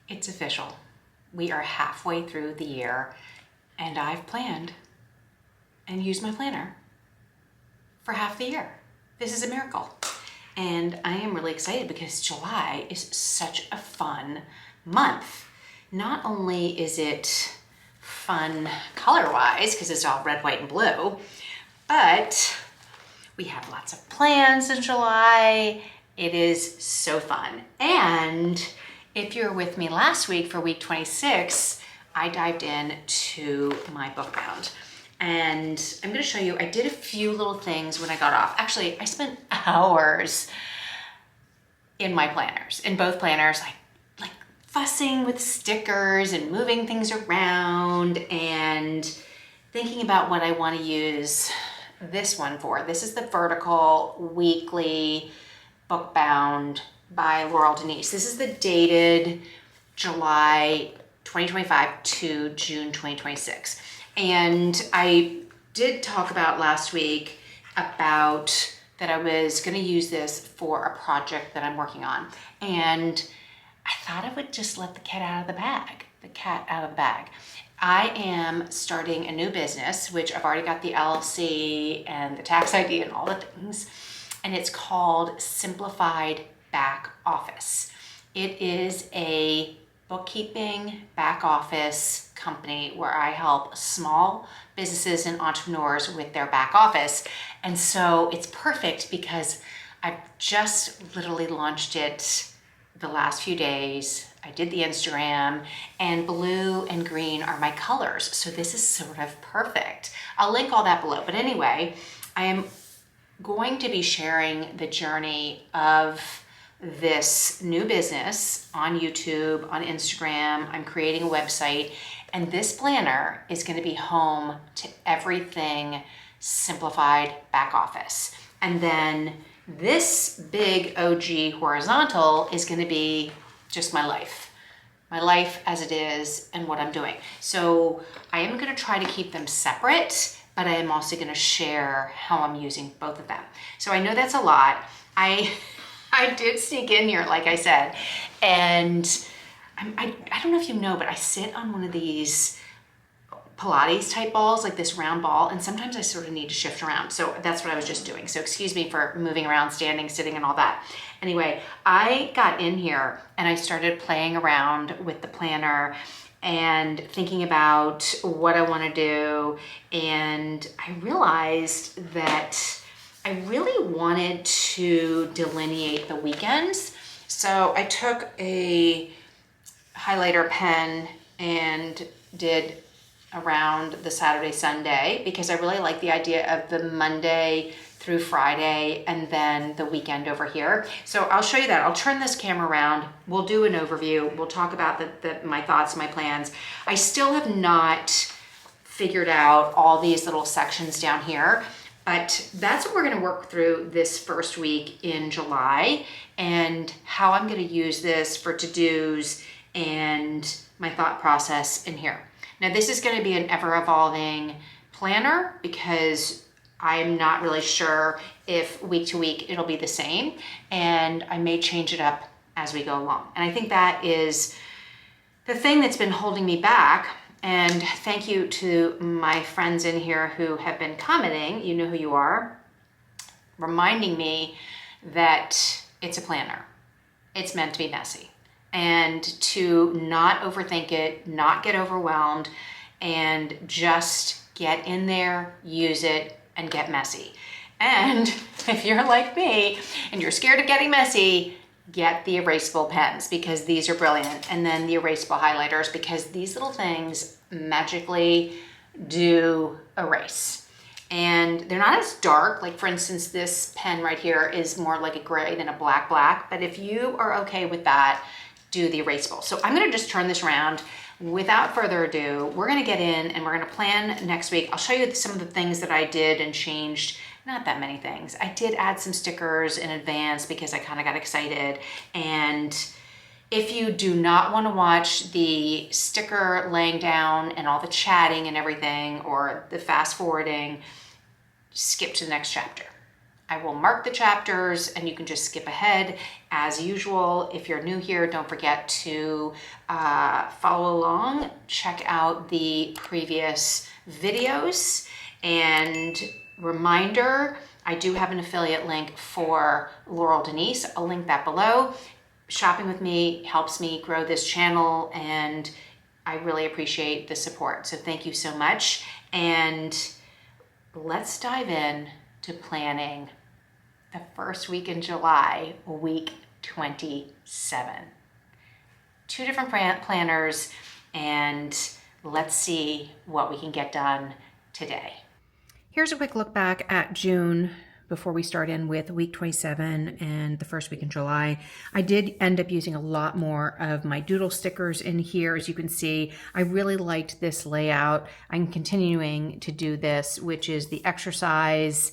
It's official. We are halfway through the year and I've planned and used my planner for half the year. This is a miracle. And I am really excited because July is such a fun month. Not only is it fun color-wise, because it's all red, white, and blue, but we have lots of plans in July. It is so fun. And if you were with me last week for week 26, I dived into my book bound. And I'm gonna show you, I did a few little things when I got off. Actually, I spent hours in my planners, in both planners, like fussing with stickers and moving things around and thinking about what I wanna use this one for. This is the VerticaL weekly book bound by Laurel Denise. This is the dated July 2025 to June 2026. And I did talk about last week about that I was going to use this for a project that I'm working on. And I thought I would just let the cat out of the bag, I am starting a new business, which I've already got the LLC and the tax ID and all the things. And it's called Simplified Back Office. It is a bookkeeping back office company where I help small businesses and entrepreneurs with their back office. And so it's perfect because I've just literally launched it the last few days. I did the Instagram, and blue and green are my colors. So this is sort of perfect. I'll link all that below. But anyway, I am going to be sharing the journey of this new business on YouTube, on Instagram. I'm creating a website, and this planner is going to be home to everything Simplified Back Office. And then this big OG horizontal is going to be just my life as it is and what I'm doing. So I am going to try to keep them separate, but I am also going to share how I'm using both of them. So I know that's a lot. I did sneak in here, like I said, and I don't know if you know, but I sit on one of these Pilates type balls, like this round ball, and sometimes I sort of need to shift around. So that's what I was just doing. So excuse me for moving around, standing, sitting, and all that. Anyway, I got in here and I started playing around with the planner and thinking about what I want to do, and I realized that I really wanted to delineate the weekends. So I took a highlighter pen and did around the Saturday, Sunday, because I really like the idea of the Monday through Friday and then the weekend over here. So I'll show you that. I'll turn this camera around. We'll do an overview. We'll talk about my thoughts, my plans. I still have not figured out all these little sections down here, but that's what we're going to work through this first week in July, and how I'm going to use this for to-dos and my thought process in here. Now, this is going to be an ever-evolving planner because I'm not really sure if week to week it'll be the same, and I may change it up as we go along. And I think that is the thing that's been holding me back. And thank you to my friends in here who have been commenting, you know who you are, reminding me that it's a planner. It's meant to be messy, and to not overthink it, not get overwhelmed, and just get in there, use it, and get messy. And if you're like me and you're scared of getting messy, get the erasable pens because these are brilliant. And then the erasable highlighters because these little things magically do erase. And they're not as dark. Like for instance, this pen right here is more like a gray than a black. But if you are okay with that, do the erasable. So I'm gonna just turn this around. Without further ado, we're gonna get in and we're gonna plan next week. I'll show you some of the things that I did and changed. Not that many things. I did add some stickers in advance because I kind of got excited. And if you do not want to watch the sticker laying down and all the chatting and everything, or the fast forwarding, skip to the next chapter. I will mark the chapters and you can just skip ahead as usual. If you're new here, don't forget to follow along, check out the previous videos, and reminder, I do have an affiliate link for Laurel Denise. I'll link that below. Shopping with me helps me grow this channel, and I really appreciate the support. So thank you so much. And let's dive in to planning the first week in July, week 27. 2 different planners, and let's see what we can get done today. Here's a quick look back at June before we start in with week 27 and the first week in July. I did end up using a lot more of my doodle stickers in here. As you can see, I really liked this layout. I'm continuing to do this, which is the exercise,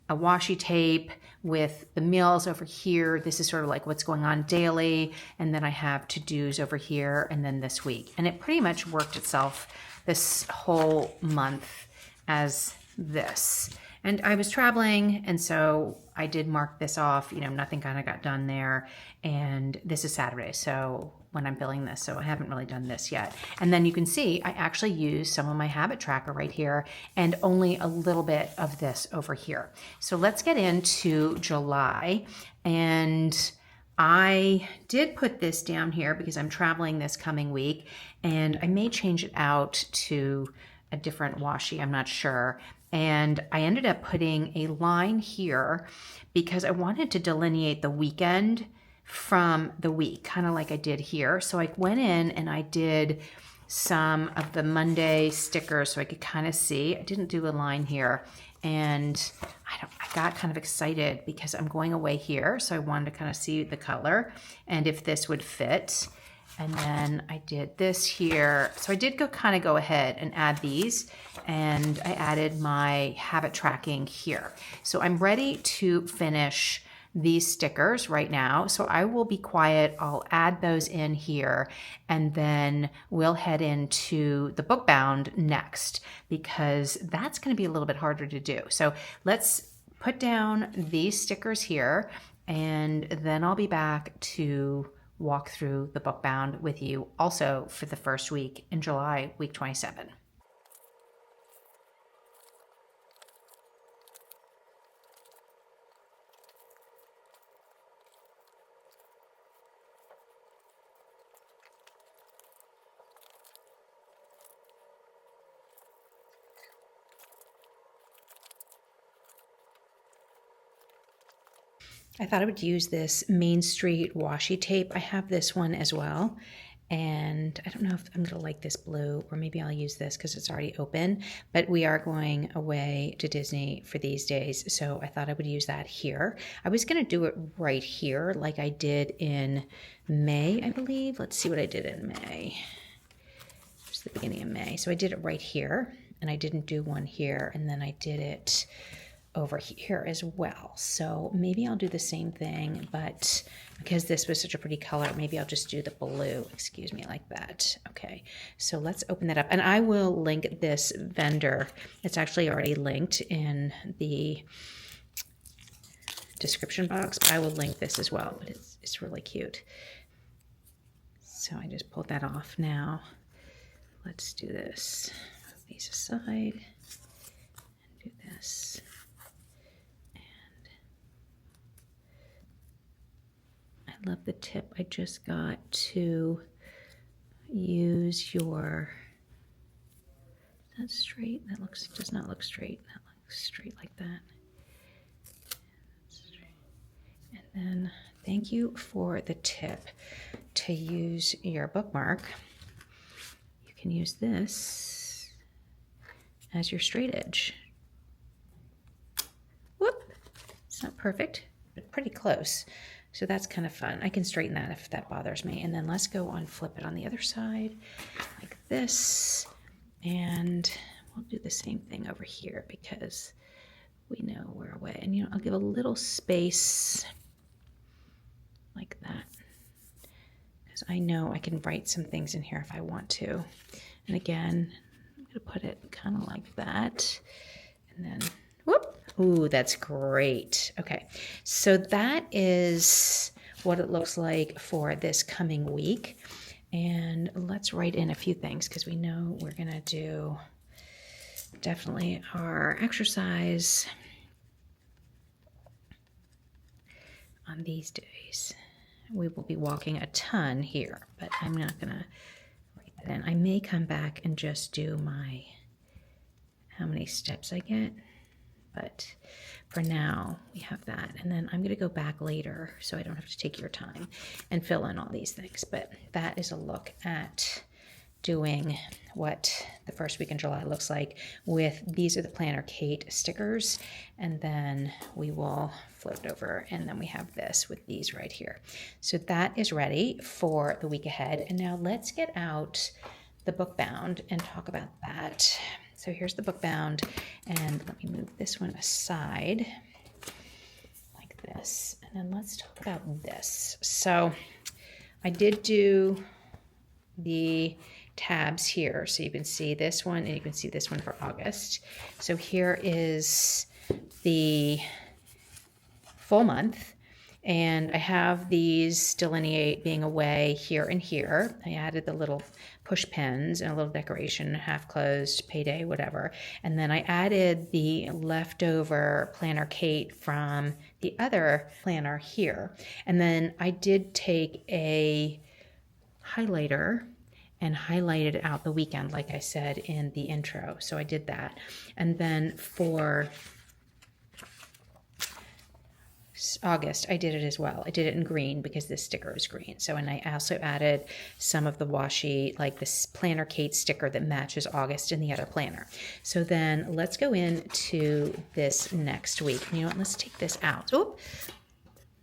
a washi tape with the meals over here. This is sort of like what's going on daily. And then I have to-dos over here and then this week. And it pretty much worked itself this whole month as this. And I was traveling, and so I did mark this off. You know, nothing kind of got done there. And this is Saturday, so when I'm filming this, so I haven't really done this yet. And then you can see I actually used some of my habit tracker right here and only a little bit of this over here. So let's get into July. And I did put this down here because I'm traveling this coming week, and I may change it out to a different washi, I'm not sure. And I ended up putting a line here because I wanted to delineate the weekend from the week, kind of like I did here. So I went in and I did some of the Monday stickers so I could kind of see. I didn't do a line here, and I got kind of excited because I'm going away here. So I wanted to kind of see the color and if this would fit. And then I did this here. So I did go ahead and add these, and I added my habit tracking here. So I'm ready to finish these stickers right now. So I will be quiet. I'll add those in here, and then we'll head into the book bound next, because that's going to be a little bit harder to do. So let's put down these stickers here, and then I'll be back to walk through the book bound with you also for the first week in July, week 27. I thought I would use this Main Street washi tape. I have this one as well, and I don't know if I'm gonna like this blue, or maybe I'll use this because it's already open, but we are going away to Disney for these days, so I thought I would use that here. I was gonna do it right here like I did in May, I believe. Let's see what I did in May. It's the beginning of May. So I did it right here, and I didn't do one here, and then I did it over here as well. So maybe I'll do the same thing, but because this was such a pretty color, maybe I'll just do the blue, excuse me, like that. Okay, so let's open that up, and I will link this vendor. It's actually already linked in the description box, but I will link this as well, but it's really cute. So I just pulled that off now. Let's do this. Move these aside and do this. I love the tip I just got to use your, that's straight, that does not look straight, that looks straight like that. And then thank you for the tip to use your bookmark. You can use this as your straight edge. Whoop, it's not perfect, but pretty close. So that's kind of fun. I can straighten that if that bothers me. And then let's go on, flip it on the other side like this. And we'll do the same thing over here because we know we're away. And, you know, I'll give a little space like that, because I know I can write some things in here if I want to. And again, I'm going to put it kind of like that. And then, whoop, Ooh, that's great. Okay, so that is what it looks like for this coming week. And let's write in a few things because we know we're gonna do definitely our exercise on these days. We will be walking a ton here, but I'm not gonna write that in. I may come back and just do my, how many steps I get, but for now we have that. And then I'm gonna go back later so I don't have to take your time and fill in all these things. But that is a look at doing what the first week in July looks like with, these are the Planner Kate stickers, and then we will flip it over, and then we have this with these right here. So that is ready for the week ahead. And now let's get out the book bound and talk about that. So here's the book bound, and let me move this one aside like this, and then let's talk about this. So I did do the tabs here, so you can see this one and you can see this one for August. So here is the full month, and I have these delineate being away here and here. I added the little push pins and a little decoration, half closed, payday, whatever. And then I added the leftover Planner Kate from the other planner here. And then I did take a highlighter and highlighted out the weekend, like I said in the intro. So I did that. And then for August, I did it as well. I did it in green because this sticker is green. So, and I also added some of the washi, like this Planner Kate sticker that matches August in the other planner. So then let's go into this next week. You know what, let's take this out. Oop.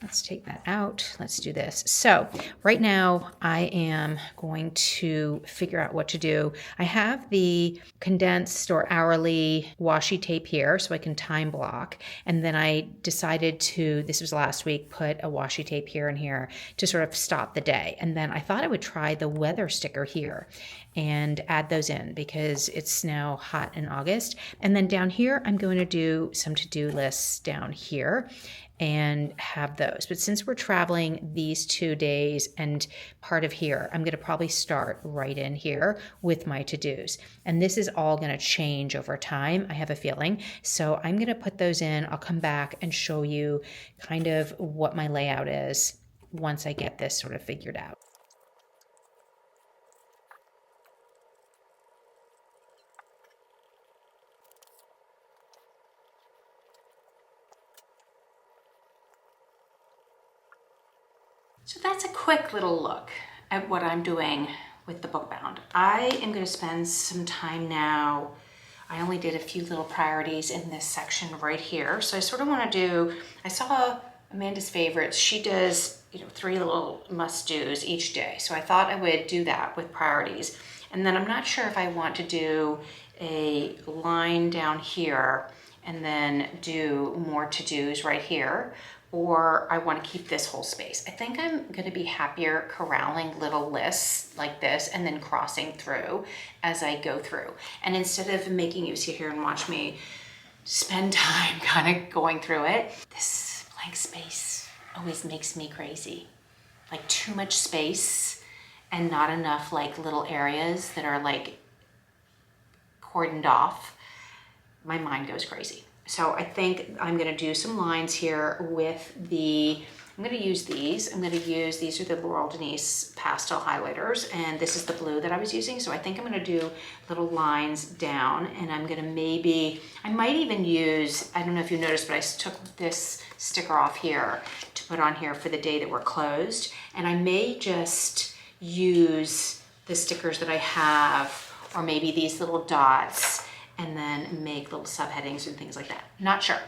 Let's take that out. Let's do this. So right now I am going to figure out what to do. I have the condensed or hourly washi tape here so I can time block. And then I decided to, this was last week, put a washi tape here and here to sort of stop the day. And then I thought I would try the weather sticker here and add those in because it's now hot in August. And then down here, I'm going to do some to-do lists down here and have those. But since we're traveling these 2 days and part of here, I'm going to probably start right in here with my to-dos. And this is all going to change over time, I have a feeling. So I'm going to put those in. I'll come back and show you kind of what my layout is once I get this sort of figured out. So that's a quick little look at what I'm doing with the book bound. I am going to spend some time now. I only did a few little priorities in this section right here. So I sort of want to do, I saw Amanda's favorites. She does, 3 little must-dos each day. So I thought I would do that with priorities. And then I'm not sure if I want to do a line down here and then do more to-dos right here, or I want to keep this whole space. I think I'm going to be happier corralling little lists like this and then crossing through as I go through. And instead of making you sit here and watch me spend time kind of going through it, this blank space always makes me crazy. Like too much space and not enough like little areas that are like cordoned off. My mind goes crazy. So I think I'm going to do some lines here with I'm going to use these. These are the Laurel Denise pastel highlighters, and this is the blue that I was using. So I think I'm going to do little lines down, and I'm going to I might even use, I don't know if you noticed, but I took this sticker off here to put on here for the day that we're closed. And I may just use the stickers that I have, or maybe these little dots, and then make little subheadings and things like that. Not sure,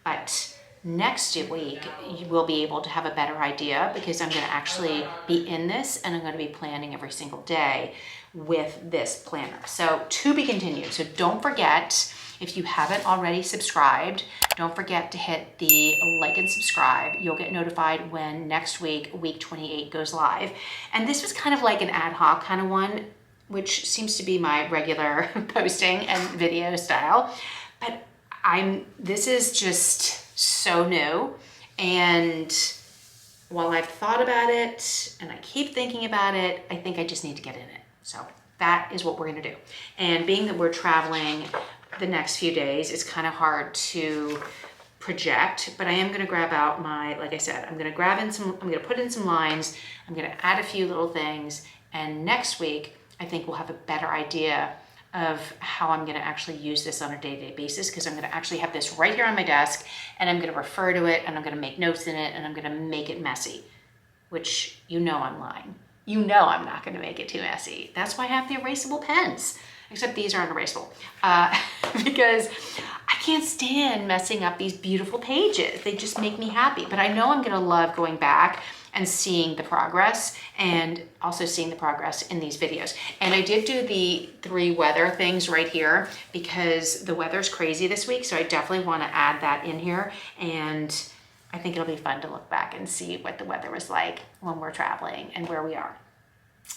but next week you will be able to have a better idea because I'm gonna actually be in this and I'm gonna be planning every single day with this planner. So to be continued. So don't forget, if you haven't already subscribed, don't forget to hit the like and subscribe. You'll get notified when next week, week 28 goes live. And this was kind of like an ad hoc kind of one, which seems to be my regular posting and video style. But This is just so new, and while I've thought about it and I keep thinking about it, I think I just need to get in it. So that is what we're gonna do. And being that we're traveling the next few days, it's kind of hard to project, but I am gonna grab out like I said, I'm gonna put in some lines, I'm gonna add a few little things, and next week, I think we'll have a better idea of how I'm gonna actually use this on a day-to-day basis, because I'm gonna actually have this right here on my desk, and I'm gonna refer to it, and I'm gonna make notes in it, and I'm gonna make it messy, which you know I'm lying. You know I'm not gonna make it too messy. That's why I have the erasable pens, except these aren't erasable, because I can't stand messing up these beautiful pages. They just make me happy, but I know I'm gonna love going back and seeing the progress, and also seeing the progress in these videos. And I did do the 3 weather things right here because the weather's crazy this week, so I definitely wanna add that in here, and I think it'll be fun to look back and see what the weather was like when we're traveling and where we are.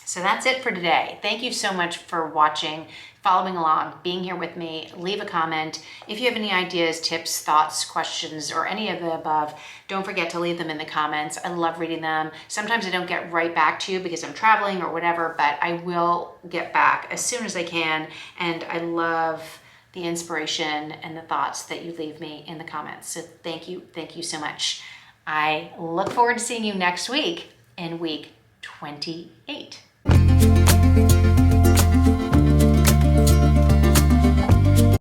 So that's it for today. Thank you so much for watching, following along, being here with me. Leave a comment. If you have any ideas, tips, thoughts, questions, or any of the above, don't forget to leave them in the comments. I love reading them. Sometimes I don't get right back to you because I'm traveling or whatever, but I will get back as soon as I can. And I love the inspiration and the thoughts that you leave me in the comments. So thank you so much. I look forward to seeing you next week in week 28.